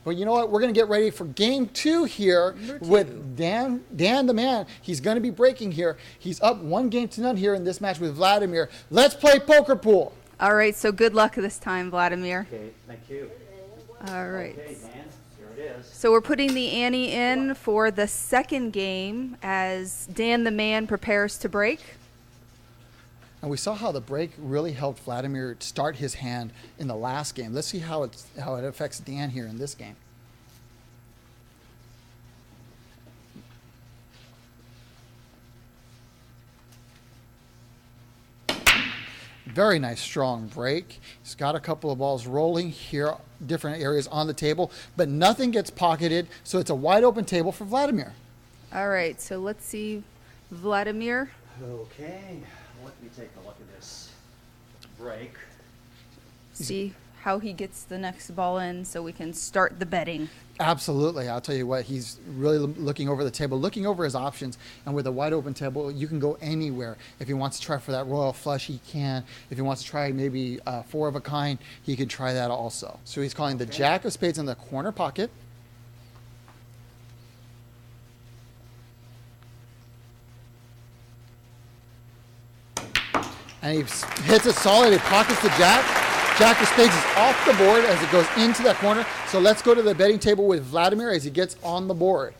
But you know what? We're going to get ready for game 2 here with Dan the man. He's going to be breaking here. He's up 1-0 here in this match with Vladimir. Let's play poker pool. All right, so good luck this time, Vladimir. Okay, thank you. All right. Okay, Dan, here it is. So we're putting the ante in for the second game as Dan the man prepares to break. And we saw how the break really helped Vladimir start his hand in the last game. Let's see how it affects Dan here in this game. Very nice, strong break. He's got a couple of balls rolling here, different areas on the table, but nothing gets pocketed, so it's a wide open table for Vladimir. All right, so let's see Vladimir. Okay, let me take a look at this break. See how he gets the next ball in so we can start the betting. Absolutely. I'll tell you what, he's really looking over the table, looking over his options. And with a wide open table, you can go anywhere. If he wants to try for that royal flush, he can. If he wants to try maybe 4 of a kind, he could try that also. So he's calling the jack of spades in the corner pocket. And he hits it solid. He pockets the jack. Jack of spades is off the board as it goes into that corner. So let's go to the betting table with Vladimir as he gets on the board.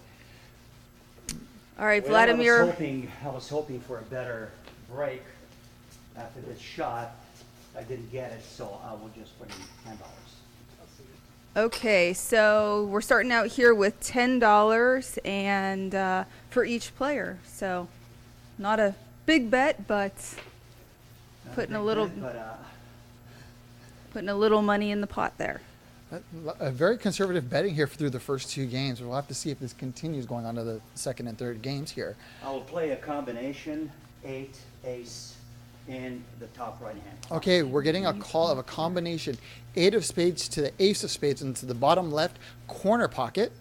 All right, Well, Vladimir. I was hoping for a better break after this shot. I didn't get it, so I will just put in $10. Okay, so we're starting out here with $10 and for each player. So not a big bet, but putting a little money in the pot there. A very conservative betting here through the first 2 games. We'll have to see if this continues going on to the second and third games here. I will play a combination 8 ace in the top right hand. Okay, we're getting a call of a combination 8 of spades to the ace of spades into the bottom left corner pocket.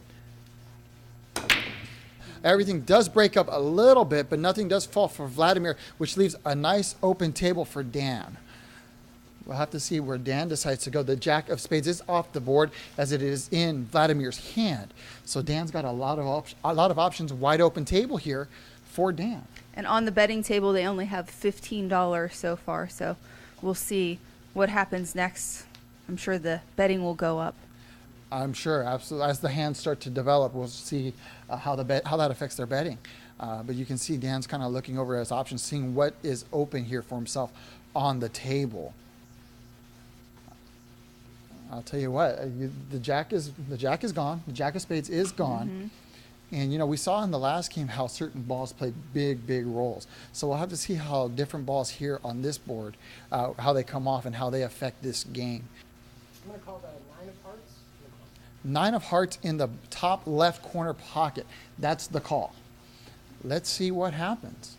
Everything does break up a little bit, but nothing does fall for Vladimir, which leaves a nice open table for Dan. We'll have to see where Dan decides to go. The jack of spades is off the board as it is in Vladimir's hand. So Dan's got a lot of options, wide open table here for Dan. And on the betting table, they only have $15 so far. So we'll see what happens next. I'm sure the betting will go up. I'm sure, absolutely. As the hands start to develop, we'll see how that affects their betting. But you can see Dan's kind of looking over his options, seeing what is open here for himself on the table. I'll tell you what, the jack is gone. The jack of spades is gone. Mm-hmm. And, you know, we saw in the last game how certain balls play big, big roles. So we'll have to see how different balls here on this board, how they come off and how they affect this game. I'm going to call that 9 of hearts. 9 of hearts in the top left corner pocket. That's the call. Let's see what happens.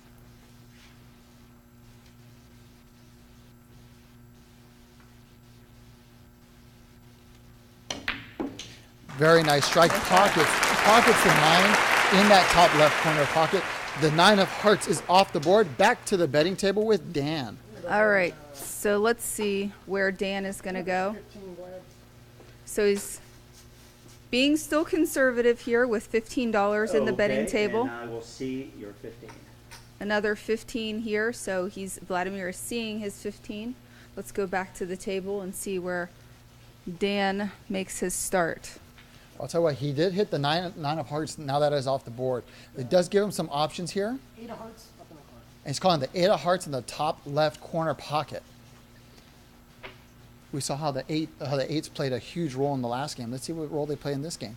Very nice strike. Pockets the 9 in that top left corner pocket. The 9 of hearts is off the board. Back to the betting table with Dan. All right, so let's see where Dan is going to go. So he's being still conservative here with $15 in the betting table. And I will see your 15. Another 15 here, so Vladimir is seeing his 15. Let's go back to the table and see where Dan makes his start. I'll tell you what, he did hit the 9 of hearts. Now that is off the board. It does give him some options here. 8 of hearts up in the corner. And he's calling the 8 of hearts in the top left corner pocket. We saw how the 8s played a huge role in the last game. Let's see what role they play in this game.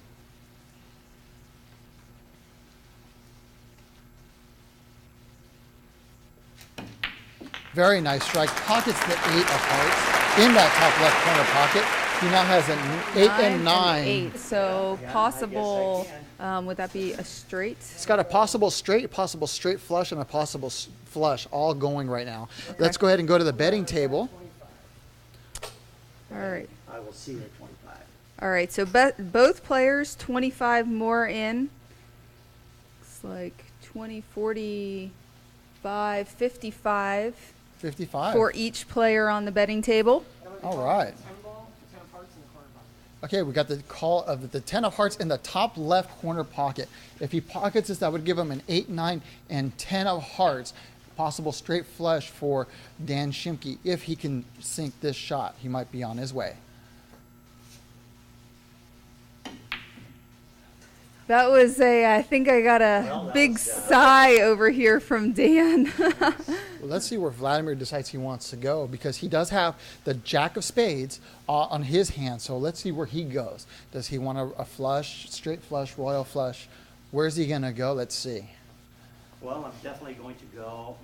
Very nice strike. Pockets the 8 of hearts in that top left corner pocket. He now has an 8 and 9. 8. So Yeah, possible, I guess would that be a straight? It's got a possible straight flush, and a possible flush all going right now. Let's go ahead and go to the betting table. All right. I will see your 25. All right, so both players 25 more in. Looks like 20, 45, 55 55. for each player on the betting table. All right. 10 ball, 10 of hearts in the corner pocket. Okay, we got the call of the 10 of hearts in the top left corner pocket. If he pockets this, that would give him an 8, 9, and 10 of hearts. Possible straight flush for Dan Shimke. If he can sink this shot, he might be on his way. That was I think I got a Well, that big was, sigh over here from Dan. Well, let's see where Vladimir decides he wants to go, because he does have the jack of spades on his hand. So let's see where he goes. Does he want a flush, straight flush, royal flush? Where's he going to go? Let's see. Well, I'm definitely going to go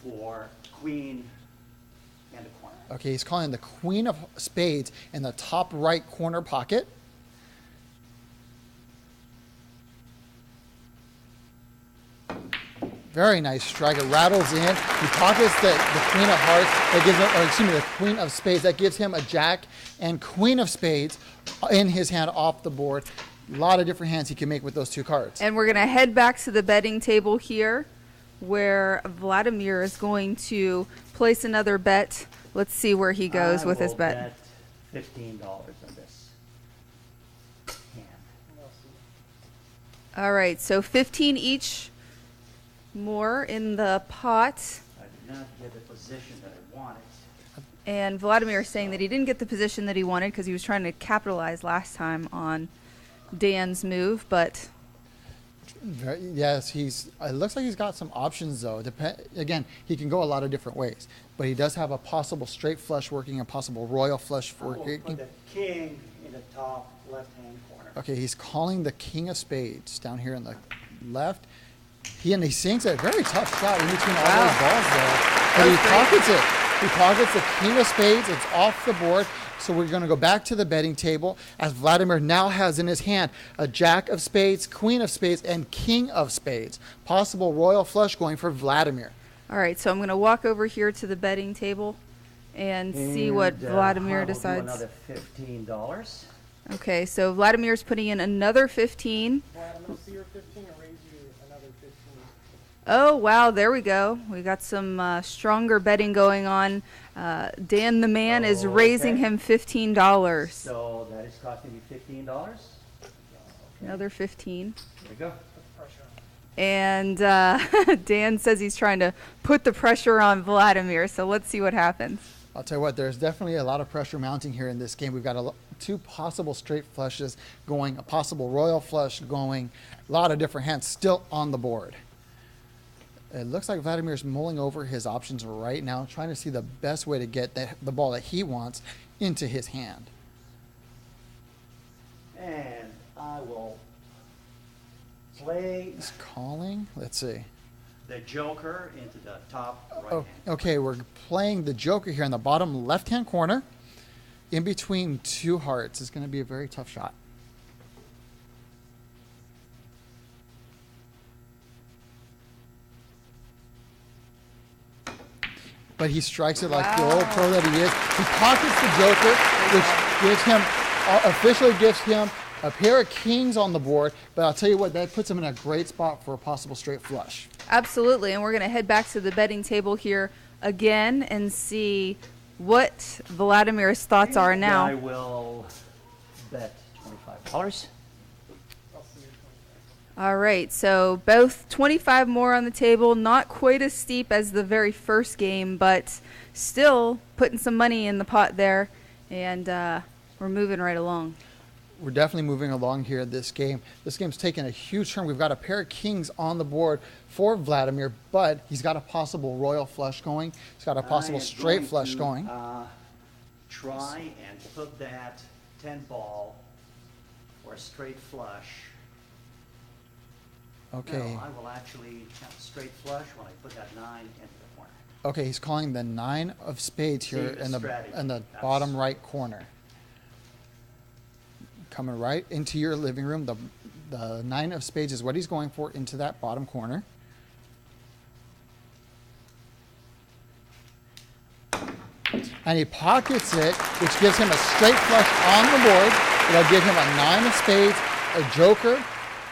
for queen and a corner. Okay, he's calling the queen of spades in the top right corner pocket. Very nice strike. It rattles in. He pockets the queen of hearts. That gives him, or excuse me, the queen of spades. That gives him a jack and queen of spades in his hand off the board. A lot of different hands he can make with those two cards. And we're going to head back to the betting table here, where Vladimir is going to place another bet. Let's see where he goes with his I will bet. $15 on this hand. All right, so 15 each more in the pot. I did not get the position that I wanted. And Vladimir is saying that he didn't get the position that he wanted because he was trying to capitalize last time on Dan's move, but Yes, it looks like he's got some options though. Again, he can go a lot of different ways, but he does have a possible straight flush working, a possible royal flush I will working. put the king in the top left-hand corner. Okay, he's calling the king of spades down here in the left. He sinks a very tough shot in between all Wow. those balls there. But he pockets it. He pockets the king of spades. It's off the board. So we're going to go back to the betting table, as Vladimir now has in his hand a jack of spades, queen of spades, and king of spades. Possible royal flush going for Vladimir. all right, so I'm going to walk over here to the betting table and see what And, Vladimir I will do decides. another $15. Okay, so Vladimir's putting in another 15. Well, I'm gonna see your 15 and raise you another 15. Oh, wow, there we go. We got some stronger betting going on. Dan the man is raising Okay. him $15. So that is costing me $15. Another 15. There we go. Put the pressure on. And Dan says he's trying to put the pressure on Vladimir, so let's see what happens. I'll tell you what, there's definitely a lot of pressure mounting here in this game. We've got two possible straight flushes going, a possible royal flush going, a lot of different hands still on the board. It looks like Vladimir's mulling over his options right now, trying to see the best way to get the ball that he wants into his hand. And I will play He's calling. Let's see. the joker into the top right Oh, hand. okay, we're playing the joker here in the bottom left-hand corner, in between two hearts. It's going to be a very tough shot. But he strikes it like the old pro that he is. He pockets the joker, which gives him, officially gives him a pair of kings on the board. But I'll tell you what, that puts him in a great spot for a possible straight flush. Absolutely, and we're going to head back to the betting table here again and see what Vladimir's thoughts are I now. will bet $25. I'll see your 25. All right, so both 25 more on the table, not quite as steep as the very first game, but still putting some money in the pot there, and we're moving right along. We're definitely moving along here in this game. This game's taken a huge turn. We've got a pair of kings on the board for Vladimir, but he's got a possible royal flush going. He's got a possible I am straight going flush to, going. Try and put that 10 ball for a straight flush. Okay. No, I will actually count straight flush when I put that 9 into the corner. Okay, he's calling the 9 of spades See, here the in the strategy. That's- bottom right corner. Coming right into your living room. The 9 of spades is what he's going for into that bottom corner. And he pockets it, which gives him a straight flush on the board. It'll give him a 9 of spades, a joker,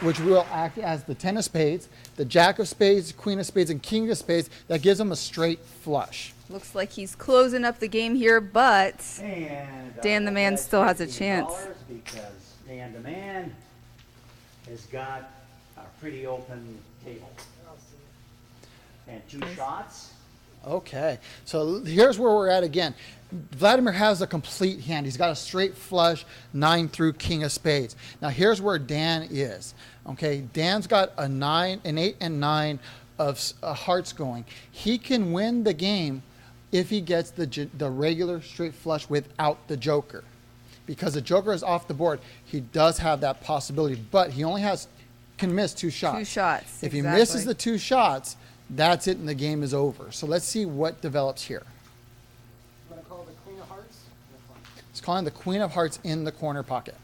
which will act as the 10 of spades, the jack of spades, queen of spades, and king of spades. That gives him a straight flush. Looks like he's closing up the game here, but And Dan the Man that's still has a $15 chance. Because Dan the Man has got a pretty open table. I'll see it. And 2 shots. Okay, so here's where we're at again. Vladimir has a complete hand. He's got a straight flush, 9 through king of spades. Now here's where Dan is. Okay, Dan's got a 9, an 8 and 9 of hearts going. He can win the game if he gets the regular straight flush without the joker. Because the joker is off the board, he does have that possibility, but he only can miss 2 shots. 2 shots. If he exactly. misses the 2 shots, that's it and the game is over. So let's see what develops here. I'm gonna call the queen of hearts. This one. It's calling the queen of hearts in the corner pocket.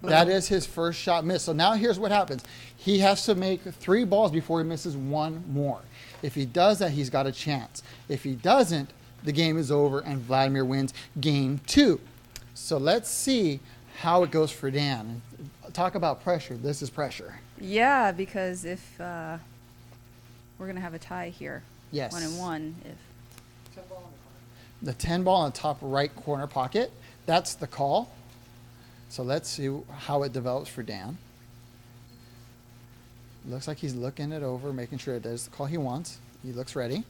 That is his first shot miss. So now here's what happens. He has to make 3 balls before he misses 1 more. If he does that, he's got a chance. If he doesn't, the game is over and Vladimir wins game 2. So let's see how it goes for Dan. Talk about pressure. This is pressure. Yeah, because if we're gonna have a tie here, Yes. 1 and 1. If 10 ball in the corner. The 10 ball in the top right corner pocket. That's the call. So let's see how it develops for Dan. Looks like he's looking it over, making sure it is the call he wants. He looks ready.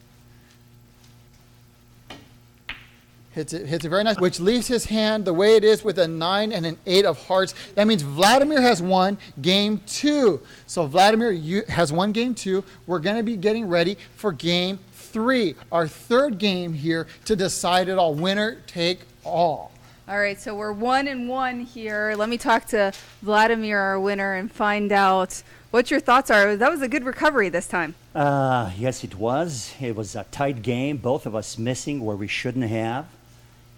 Hits it very nice, which leaves his hand the way it is with a 9 and an 8 of hearts. That means Vladimir has won game 2. So Vladimir has won game 2. We're going to be getting ready for game 3, our third game here to decide it all. Winner take all. all right, so we're 1 and 1 here. Let me talk to Vladimir, our winner, and find out what your thoughts are. That was a good recovery this time. Yes, it was. It was a tight game. Both of us missing where we shouldn't have.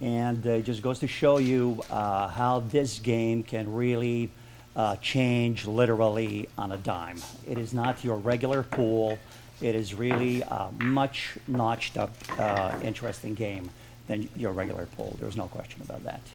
And it just goes to show you how this game can really change literally on a dime. It is not your regular pool. It is really a much notched up, interesting game than your regular pool. There's no question about that.